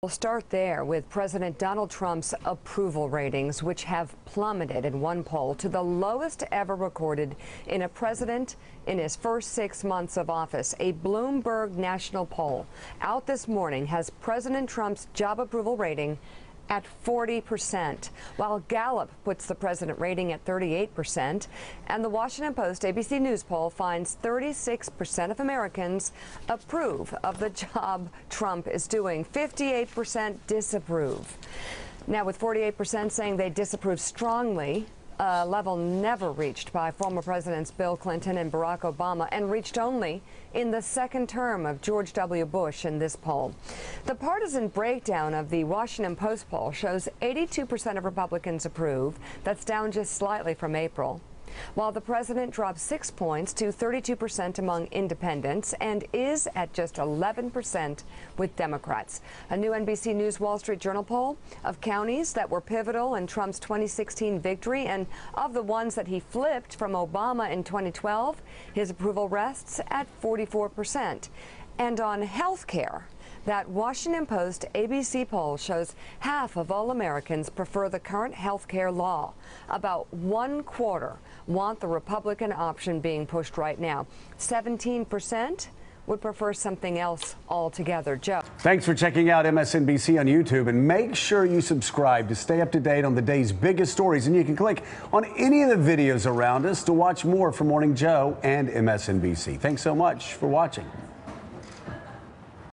We'll start there with President Donald Trump's approval ratings, which have plummeted in one poll to the lowest ever recorded in a president in his first 6 months of office. A Bloomberg national poll out this morning has President Trump's job approval rating at 40%, while Gallup puts the president rating at 38%, and the Washington Post ABC News poll finds 36% of Americans approve of the job Trump is doing. 58% disapprove. Now, with 48% saying they disapprove strongly, a level never reached by former presidents Bill Clinton and Barack Obama, and reached only in the second term of George W. Bush in this poll. The partisan breakdown of the Washington Post poll shows 82% of Republicans approve. That's down just slightly from April, while the president dropped 6 points to 32% among independents and is at just 11% with Democrats. A new NBC News Wall Street Journal poll of counties that were pivotal in Trump's 2016 victory, and of the ones that he flipped from Obama in 2012, his approval rests at 44%. And on health care, that Washington Post ABC poll shows half of all Americans prefer the current health care law. About 1/4 want the Republican option being pushed right now. 17% would prefer something else altogether. Joe. Thanks for checking out MSNBC on YouTube, and make sure you subscribe to stay up to date on the day's biggest stories. And you can click on any of the videos around us to watch more from Morning Joe and MSNBC. Thanks so much for watching.